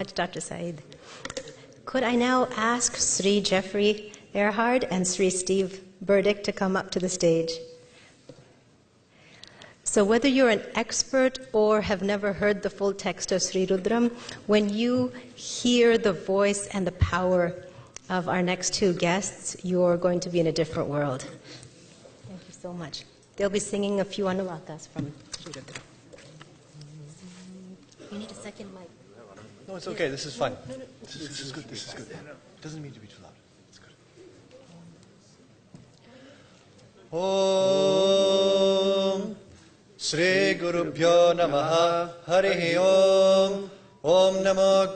Dr. Saeed. Could I now ask Sri Jeffrey Erhard and Sri Steve Burdick to come up to the stage? So whether you're an expert or have never heard the full text of Sri Rudram, when you hear the voice and the power of our next two guests, you're going to be in a different world. Thank you so much. They'll be singing a few anuvakas from Sri Rudram. You need a second mic. No, it's okay. This is fun. This is good. This is good. It doesn't mean to be too loud. It's good. Om Shri Gurubhyo Namaha Harihi Om Om Namo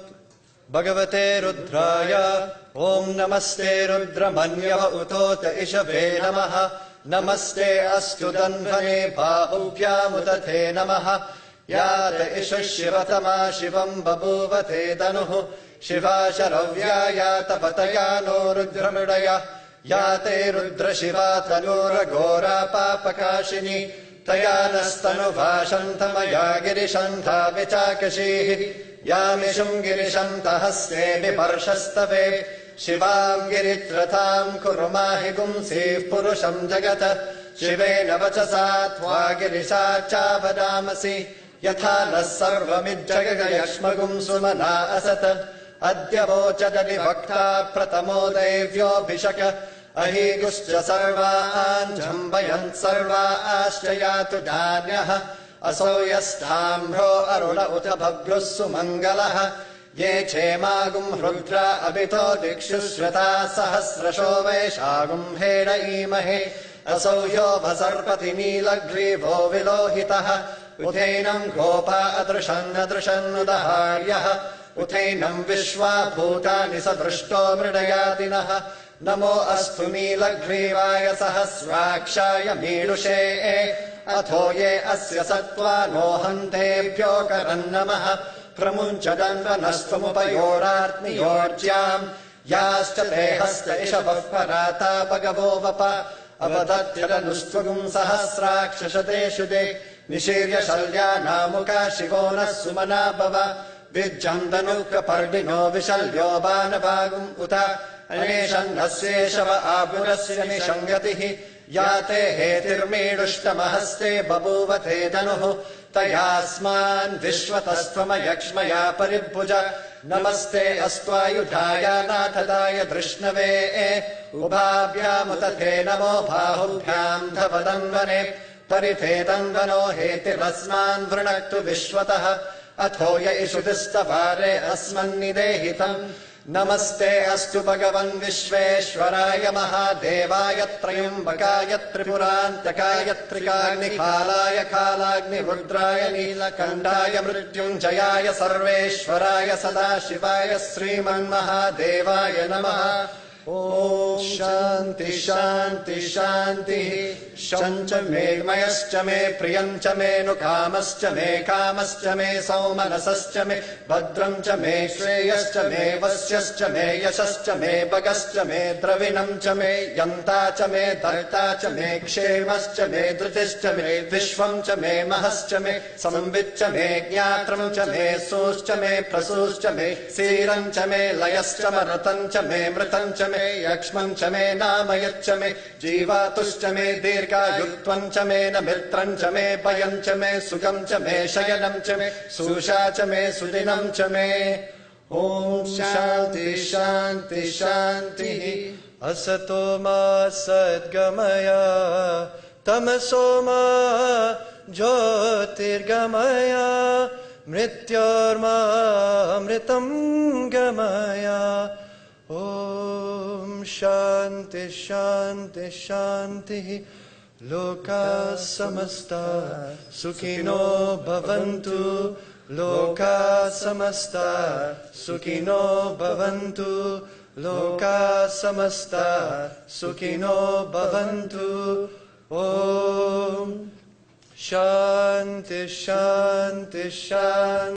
Bhagavate Rudraya Om Namaste Rudramanyava Utota Ishave Namaha Namaste Astu Danvane Bahubhyam Utate Namaha Yata Isha Shivatama Shivam Babuvate Danuhu Shiva Sharavya Yata Patayano Rudramudaya Yate Rudra Shiva Tanura Gora Papakashini Tayanastanu Vashantamaya Girishantha Vichakashihi Yamishum Girishantha Haste Viparshastave Shivam Giritratham Kurumahi Gumsi Purusham Jagata Shivena Vachasatva Girisha Chavadamasi Yatha Nasarvamidjagayashmagum Sumana Asata Adya Vochadali Bhakta Pratamo Devyo Bhishaka Ahiguscha Sarva Anjambayant Sarva Aschayatu Danyaha Asoyastamro Aruna Utabhagrussu Mangalaha Ye Chemagum Rudra Abito Dikshushrata Sahasrasho Veshagum Heda Imahe Asoyo Vasarpati Nilagrivo Vilohitaha Uthainam Gopa Adrushan Udaharyaha Uthainam Vishwa Bhutani Sadrushto Mridayadinaha Namo Astu Nilaghrivaya Sahasrakshaya Mirushe Athoye Asya Sattva Nohantebhyo Karannamaha Pramunchadanvanastumupayoratmi Yorjyam Yascha Tehasta Ishabhav Parata Bhagavo Vapa Avadatyadanushtvagum Sahasrakshashate de Nishirya Shalya Namuka Shivona Sumana Bhava Vijjandanuka Pardino Vishalyo Banavagum Uta Aneshan Nasyeshava Abhurasya Nishangatihi Yate Hetirmedushtamahasti Babuvate Danuhu Tayasman Vishwatastvama Yakshmaya Paribhuja Namaste Astvayudhaya Nathadaya Drishnave Ubhabhyamutate Namo Bahubhyam Dhavadanvane Paritetanvano Hetirasman Vrinaktu Vishwataha Athoya Ishudistavare Asman Nidehitam Namaste Astu Bhagavan Vishveshwaraya Mahadevaya Trayambakaya Tripurantakaya Trikagni Khalaya Khalagni Rudraya Nilakandaya Mrityunjayaya Sarveshwaraya Sadashivaya Sriman Mahadevaya Namaha Om Shanti Shanti Shanti Shancha me Mayascha me Priyancha me Nukamascha me Kamascha me Saumanasascha me Bhadramcha me Shreyascha me Vasyascha me Yashascha me Bhagascha me Dravinamcha me Yantacha me Dartacha me Kshemascha me Dhritischa me Vishwamcha me Mahascha me Samvitcha me Jnatramcha me Suscha me Prasuscha me Sirancha me Layascha Maratancha me Mritancha me Yakshmancha me Namayatcha me Jivatuscha me Dirga Yutvancha me Namitrancha me Bayancha me Sugamcha me Shayanamcha me Sushacha me Sudinamcha me Om Shanti Shanti Shanti Asatoma Sadgamaya Tamasoma Jyotirgamaya Mrityorma Amritam Gamaya Om Shanti Shanti Shanti Loka Samasta Sukhino Bhavantu Loka Samasta Sukhino Bhavantu Loka Samasta Sukhino Bhavantu Om Shanti Shanti Shanti